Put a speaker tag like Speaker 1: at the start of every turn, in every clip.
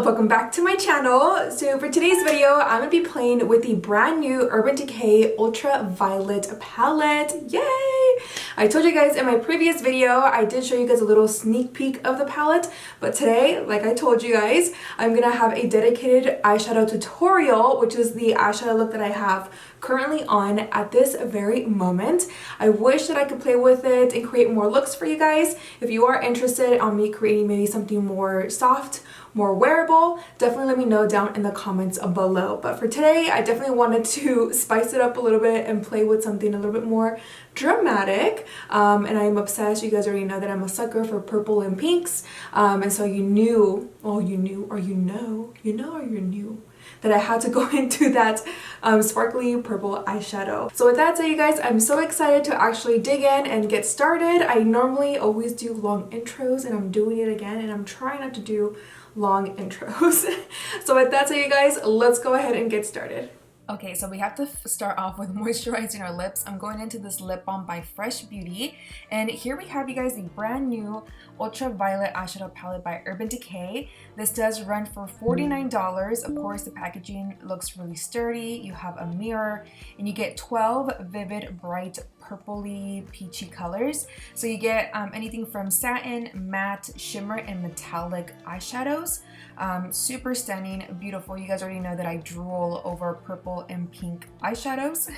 Speaker 1: welcome back to my channel. So for today's video, I'm gonna be playing with the brand new Urban Decay Ultraviolet palette. Yay! I told you guys in my previous video, I did show you guys a little sneak peek of the palette, but today, like I told you guys, I'm gonna have a dedicated eyeshadow tutorial, which is the eyeshadow look that I have currently on at this very moment. I wish that I could play with it and create more looks for you guys. If you are interested on me creating maybe something more soft, more wearable, definitely let me know down in the comments below. But for today, I definitely wanted to spice it up a little bit and play with something a little bit more dramatic. And I am obsessed. You guys already know that I'm a sucker for purple and pinks. And so you knew that I had to go into that sparkly purple eyeshadow. So with that said, you guys, I'm so excited to actually dig in and get started. I normally always do long intros and I'm doing it again, and I'm trying not to do long intros. So with that said, you guys, let's go ahead and get started. Okay, so we have to start off with moisturizing our lips. I'm going into this lip balm by Fresh Beauty, and here we have, you guys, the brand new Ultraviolet eyeshadow palette by Urban Decay. This does run for $49. Of course, the packaging looks really sturdy. You have a mirror, and you get 12 vivid, bright, purpley, peachy colors. So you get anything from satin, matte, shimmer, and metallic eyeshadows. Super stunning, beautiful. You guys already know that I drool over purple and pink eyeshadows.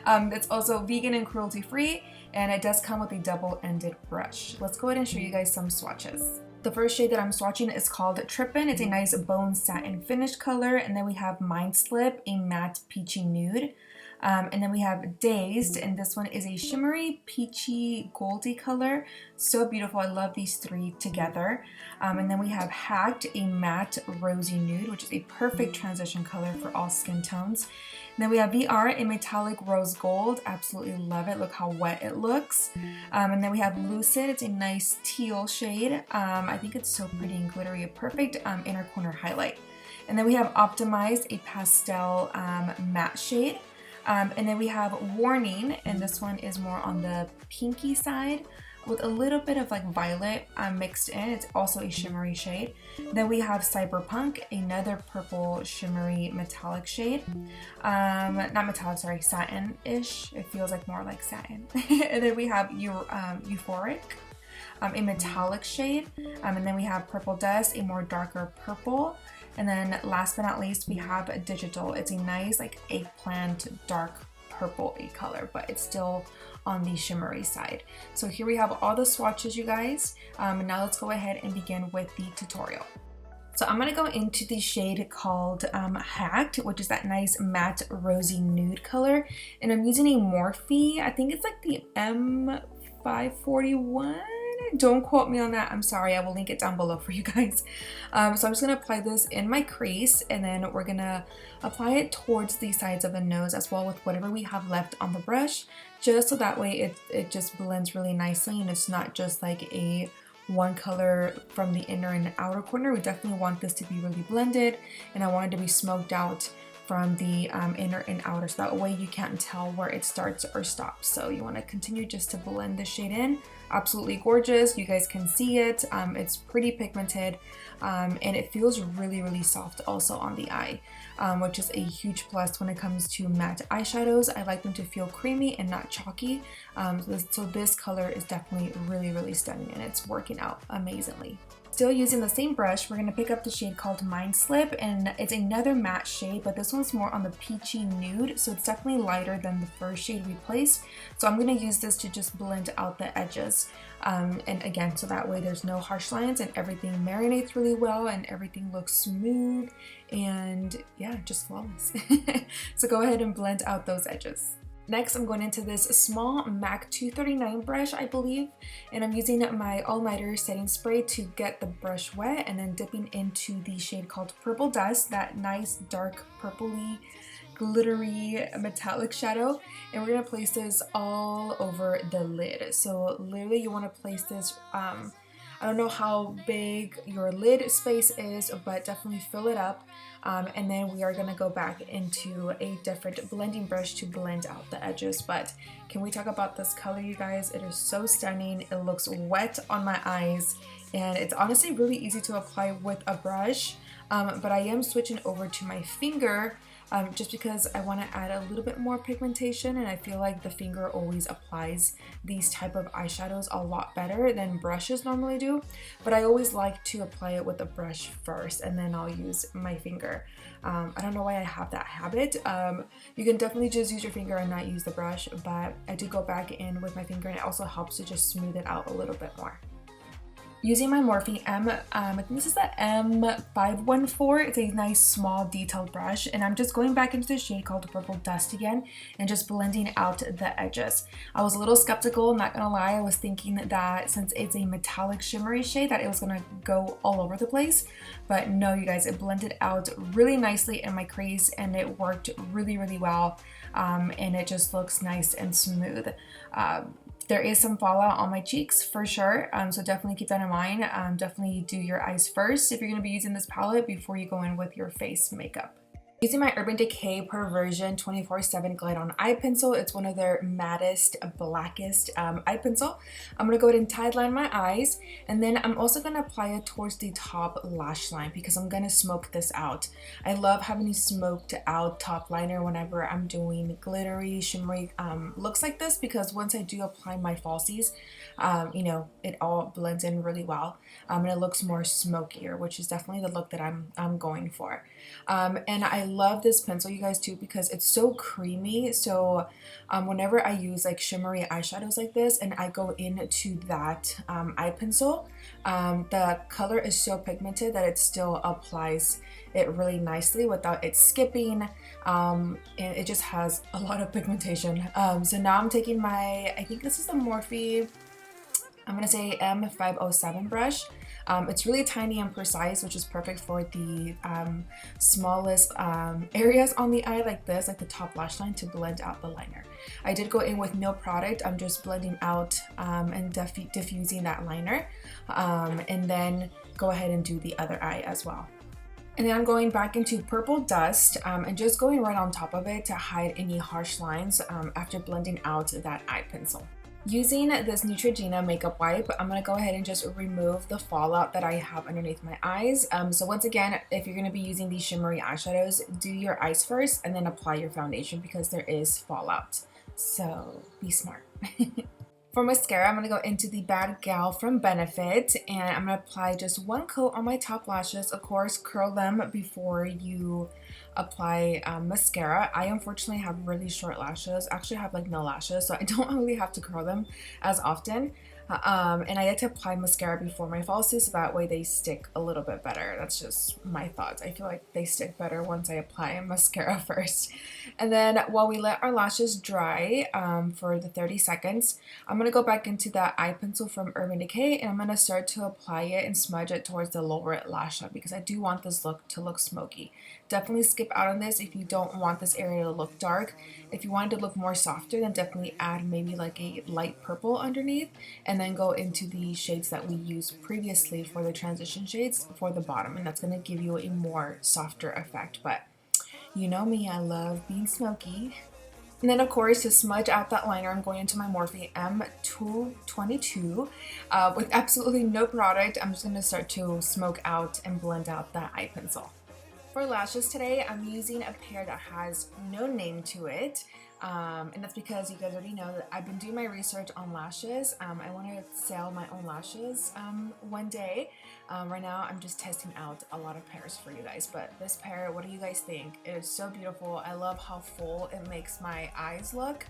Speaker 1: It's also vegan and cruelty free, and it does come with a double-ended brush. Let's go ahead and show you guys some swatches. The first shade that I'm swatching is called Trippin'. It's a nice bone satin finish color, and then we have Mind Slip, a matte peachy nude. And then we have Dazed, and this one is a shimmery, peachy, goldy color. So beautiful. I love these three together. And then we have Hacked, a matte rosy nude, which is a perfect transition color for all skin tones. And then we have VR, a metallic rose gold. Absolutely love it. Look how wet it looks. And then we have Lucid. It's a nice teal shade. I think it's so pretty and glittery. A perfect inner corner highlight. And then we have Optimized, a pastel matte shade. And then we have Warning, and this one is more on the pinky side with a little bit of like violet mixed in. It's also a shimmery shade. Then we have Cyberpunk, another purple shimmery metallic shade. Not metallic, sorry, satin-ish. It feels like more like satin. And then we have Euphoric, a metallic shade. And then we have Purple Dust, a more darker purple. And then last but not least, we have Digital. It's a nice like eggplant dark purple color, but it's still on the shimmery side. So here we have all the swatches, you guys. And now let's go ahead and begin with the tutorial. So I'm going to go into the shade called Hacked, which is that nice matte rosy nude color. And I'm using a Morphe. I think it's like the M541. Don't quote me on that. I'm sorry. I will link it down below for you guys. So I'm just going to apply this in my crease, and then we're going to apply it towards the sides of the nose as well with whatever we have left on the brush, just so that way it just blends really nicely and it's not just like a one color from the inner and outer corner. We definitely want this to be really blended, and I want it to be smoked out from the inner and outer, so that way you can't tell where it starts or stops. So you want to continue just to blend the shade in. Absolutely gorgeous. You guys can see it. It's pretty pigmented, and it feels really, really soft also on the eye, which is a huge plus when it comes to matte eyeshadows. I like them to feel creamy and not chalky. So this color is definitely really, really stunning, and it's working out amazingly. Still using the same brush, we're going to pick up the shade called Mind Slip, and it's another matte shade, but this one's more on the peachy nude, so it's definitely lighter than the first shade we placed. So I'm going to use this to just blend out the edges, and again, so that way there's no harsh lines and everything marinates really well and everything looks smooth and yeah, just flawless. So go ahead and blend out those edges. Next, I'm going into this small MAC 239 brush, I believe, and I'm using my all-nighter setting spray to get the brush wet, and then dipping into the shade called Purple Dust, that nice dark purpley, glittery metallic shadow, and we're going to place this all over the lid. So literally you want to place this, I don't know how big your lid space is, but definitely fill it up. And then we are going to go back into a different blending brush to blend out the edges. But can we talk about this color, you guys? It is so stunning. It looks wet on my eyes, and it's honestly really easy to apply with a brush, but I am switching over to my finger just because I want to add a little bit more pigmentation, and I feel like the finger always applies these type of eyeshadows a lot better than brushes normally do, but I always like to apply it with a brush first and then I'll use my finger. I don't know why I have that habit. You can definitely just use your finger and not use the brush, but I do go back in with my finger, and it also helps to just smooth it out a little bit more. Using my Morphe I think this is the M514. It's a nice small detailed brush, and I'm just going back into the shade called Purple Dust again and just blending out the edges. I was a little skeptical, not gonna lie. I was thinking that since it's a metallic shimmery shade that it was gonna go all over the place, but no, you guys, it blended out really nicely in my crease and it worked really, really well, and it just looks nice and smooth. There is some fallout on my cheeks for sure, so definitely keep that in mind. Definitely do your eyes first if you're going to be using this palette before you go in with your face makeup. Using my Urban Decay Perversion 24/7 Glide On Eye Pencil. It's one of their mattest, blackest eye pencil. I'm going to go ahead and tide line my eyes, and then I'm also going to apply it towards the top lash line because I'm going to smoke this out. I love having a smoked out top liner whenever I'm doing glittery, shimmery looks like this, because once I do apply my falsies, you know, it all blends in really well, and it looks more smokier, which is definitely the look that I'm going for. And I love this pencil, you guys, too, because it's so creamy. So whenever I use like shimmery eyeshadows like this and I go into that eye pencil, the color is so pigmented that it still applies it really nicely without it skipping, and it just has a lot of pigmentation. So now I'm taking my, I think this is the Morphe, I'm going to say M507 brush. It's really tiny and precise, which is perfect for the smallest areas on the eye like this, like the top lash line, to blend out the liner. I did go in with no product. I'm just blending out and diffusing that liner, and then go ahead and do the other eye as well. And then I'm going back into Purple Dust and just going right on top of it to hide any harsh lines after blending out that eye pencil. Using this Neutrogena makeup wipe, I'm going to go ahead and just remove the fallout that I have underneath my eyes. So once again, if you're going to be using these shimmery eyeshadows, do your eyes first and then apply your foundation because there is fallout. So be smart. For mascara, I'm going to go into the Bad Gal from Benefit, and I'm going to apply just one coat on my top lashes. Of course, curl them before you apply mascara. I unfortunately have really short lashes. Actually, I have like no lashes, so I don't really have to curl them as often. And I like to apply mascara before my falsies, so that way they stick a little bit better. That's just my thoughts. I feel like they stick better once I apply mascara first. And then while we let our lashes dry for the 30 seconds, I'm going to go back into that eye pencil from Urban Decay, and I'm going to start to apply it and smudge it towards the lower lash line because I do want this look to look smoky. Definitely skip out on this if you don't want this area to look dark. If you want it to look more softer, then definitely add maybe like a light purple underneath, and then go into the shades that we used previously for the transition shades for the bottom, and that's going to give you a more softer effect. But you know me, I love being smoky. And then of course, to smudge out that liner, I'm going into my Morphe M222 with absolutely no product. I'm just going to start to smoke out and blend out that eye pencil. For lashes today, I'm using a pair that has no name to it, and that's because you guys already know that I've been doing my research on lashes. I want to sell my own lashes one day. Right now, I'm just testing out a lot of pairs for you guys, but this pair, what do you guys think? It is so beautiful. I love how full it makes my eyes look,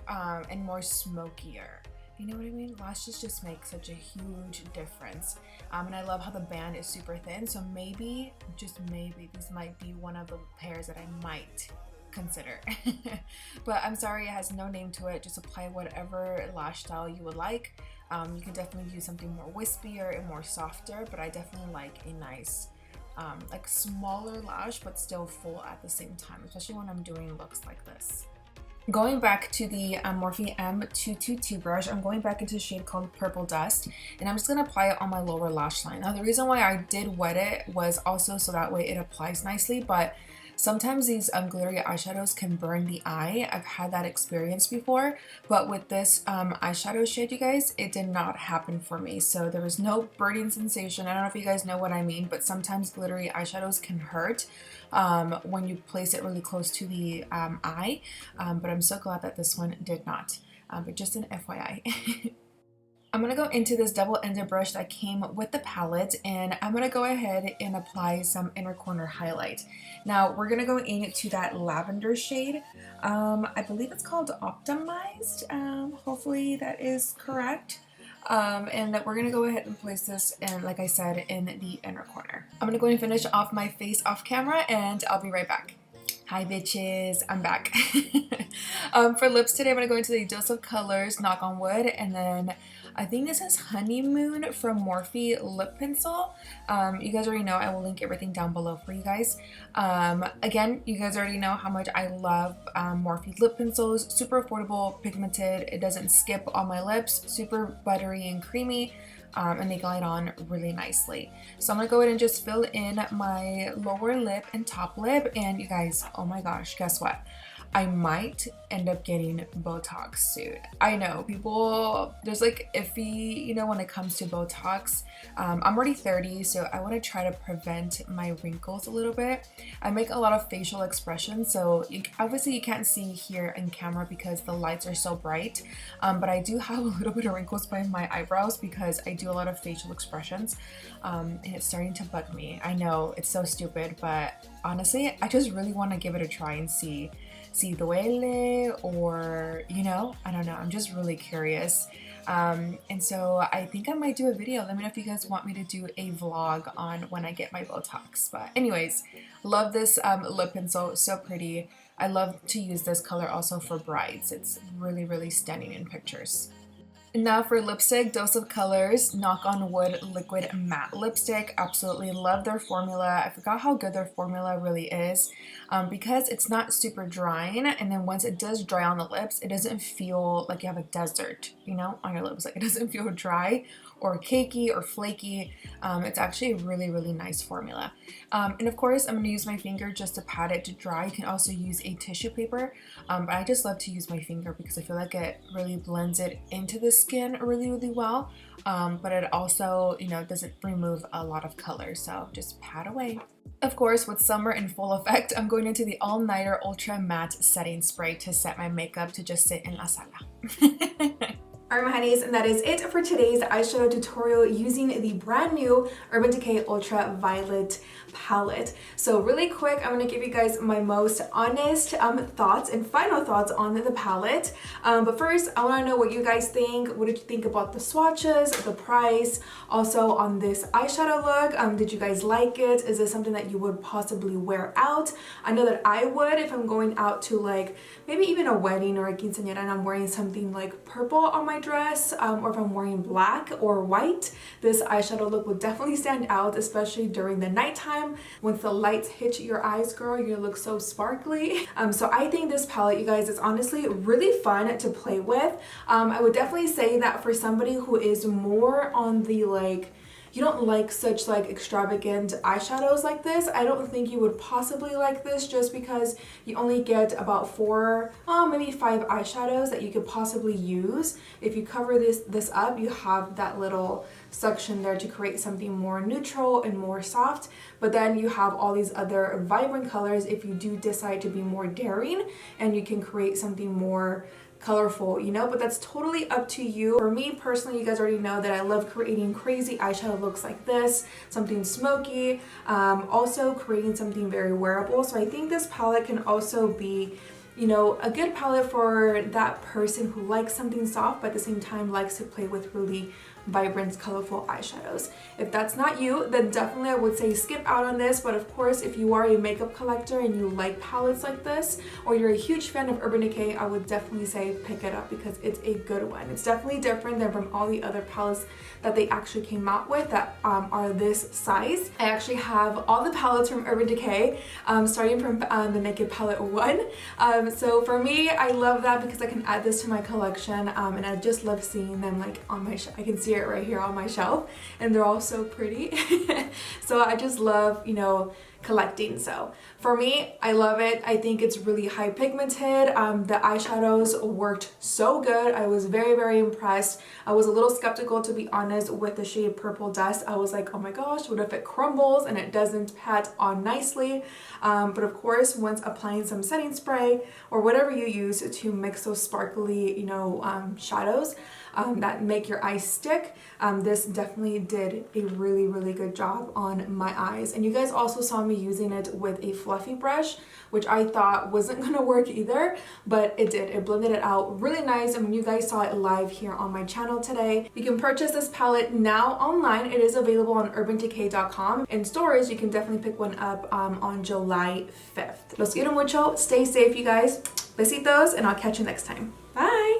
Speaker 1: and more smokier. You know what I mean? Lashes just make such a huge difference. And I love how the band is super thin. So maybe, just maybe, this might be one of the pairs that I might consider. But I'm sorry, it has no name to it. Just apply whatever lash style you would like. You can definitely use something more wispier and more softer, but I definitely like a nice like smaller lash, but still full at the same time, especially when I'm doing looks like this. Going back to the Morphe M222 brush, I'm going back into a shade called Purple Dust, and I'm just going to apply it on my lower lash line. Now, the reason why I did wet it was also so that way it applies nicely, but Sometimes these glittery eyeshadows can burn the eye. I've had that experience before, but with this eyeshadow shade, you guys, it did not happen for me. So there was no burning sensation. I don't know if you guys know what I mean, but sometimes glittery eyeshadows can hurt when you place it really close to the eye, but I'm so glad that this one did not. But just an FYI. I'm going to go into this double-ended brush that came with the palette, and I'm going to go ahead and apply some inner corner highlight. Now, we're going to go into that lavender shade. I believe it's called Optimized. Hopefully that is correct. And that we're going to go ahead and place this in, like I said, in the inner corner. I'm going to go and finish off my face off camera, and I'll be right back. Hi bitches, I'm back. For lips today, I'm going to go into the Dose of Colors, Knock on Wood, and then I think this is Honeymoon from Morphe Lip Pencil. You guys already know, I will link everything down below for you guys. Again, you guys already know how much I love Morphe lip pencils. Super affordable, pigmented, it doesn't skip on my lips, super buttery and creamy. And they glide on really nicely. So I'm gonna go ahead and just fill in my lower lip and top lip, and you guys, oh my gosh, guess what? I might end up getting Botox soon. I know people, there's like iffy, you know, when it comes to Botox. I'm already 30, so I want to try to prevent my wrinkles a little bit. I make a lot of facial expressions, so obviously you can't see here in camera because the lights are so bright, but I do have a little bit of wrinkles by my eyebrows because I do a lot of facial expressions, and it's starting to bug me. I know, it's so stupid, but honestly, I just really want to give it a try and see duele, or, you know, I don't know, I'm just really curious. And so I think I might do a video. Let me know if you guys want me to do a vlog on when I get my Botox. But anyways, love this lip pencil, so pretty. I love to use this color also for brides. It's really, really stunning in pictures. Now for lipstick, Dose of Colors, Knock on Wood Liquid Matte Lipstick. Absolutely love their formula. I forgot how good their formula really is because it's not super drying, and then once it does dry on the lips, it doesn't feel like you have a desert, you know, on your lips. Like, it doesn't feel dry or cakey or flaky. It's actually a really, really nice formula. And of course, I'm going to use my finger just to pat it to dry. You can also use a tissue paper, but I just love to use my finger because I feel like it really blends it into the skin really, really well. But it also, you know, doesn't remove a lot of color, so just pat away. Of course, with summer in full effect, I'm going into the All Nighter Ultra Matte Setting Spray to set my makeup to just sit in la sala. Alright, my honeys, and that is it for today's eyeshadow tutorial using the brand new Urban Decay Ultraviolet palette. So really quick, I'm going to give you guys my most honest thoughts and final thoughts on the palette. But first, I want to know what you guys think. What did you think about the swatches, the price, also on this eyeshadow look? Did you guys like it? Is this something that you would possibly wear out? I know that I would if I'm going out to like maybe even a wedding or a quinceañera and I'm wearing something like purple on my dress, or if I'm wearing black or white. This eyeshadow look would definitely stand out, especially during the nighttime. Once the lights hit your eyes, girl, you look so sparkly. So I think this palette, you guys, is honestly really fun to play with. I would definitely say that for somebody who is more on the like, you don't like such like extravagant eyeshadows like this, I don't think you would possibly like this, just because you only get about 4, maybe 5 eyeshadows that you could possibly use. If you cover this up, you have that little section there to create something more neutral and more soft, but then you have all these other vibrant colors if you do decide to be more daring and you can create something more colorful, you know, but that's totally up to you. For me personally, you guys already know that I love creating crazy eyeshadow looks like this, something smoky, also creating something very wearable. So I think this palette can also be, you know, a good palette for that person who likes something soft but at the same time likes to play with really vibrant, colorful eyeshadows. If that's not you, then definitely I would say skip out on this. But of course, if you are a makeup collector and you like palettes like this, or you're a huge fan of Urban Decay, I would definitely say pick it up because it's a good one. It's definitely different than from all the other palettes that they actually came out with that are this size. I actually have all the palettes from Urban Decay, starting from the Naked Palette 1. So for me, I love that because I can add this to my collection, and I just love seeing them like on my I can see see it right here on my shelf, and they're all so pretty. So I just love, you know, collecting. So for me, I love it. I think it's really high pigmented. The eyeshadows worked so good. I was very impressed. I was a little skeptical, to be honest, with the shade Purple Dust. I was like, oh my gosh, what if it crumbles and it doesn't pat on nicely? But of course, once applying some setting spray or whatever you use to mix those sparkly, you know, shadows that make your eyes stick, this definitely did a really good job on my eyes. And you guys also saw me using it with a fluffy brush, which I thought wasn't gonna work either, but it did. It blended it out really nice. I mean, you guys saw it live here on my channel today. You can purchase this palette now online. It is available on urbandecay.com. In stores, you can definitely pick one up on July 5th. Los quiero mucho. Stay safe, you guys. Besitos, and I'll catch you next time. Bye!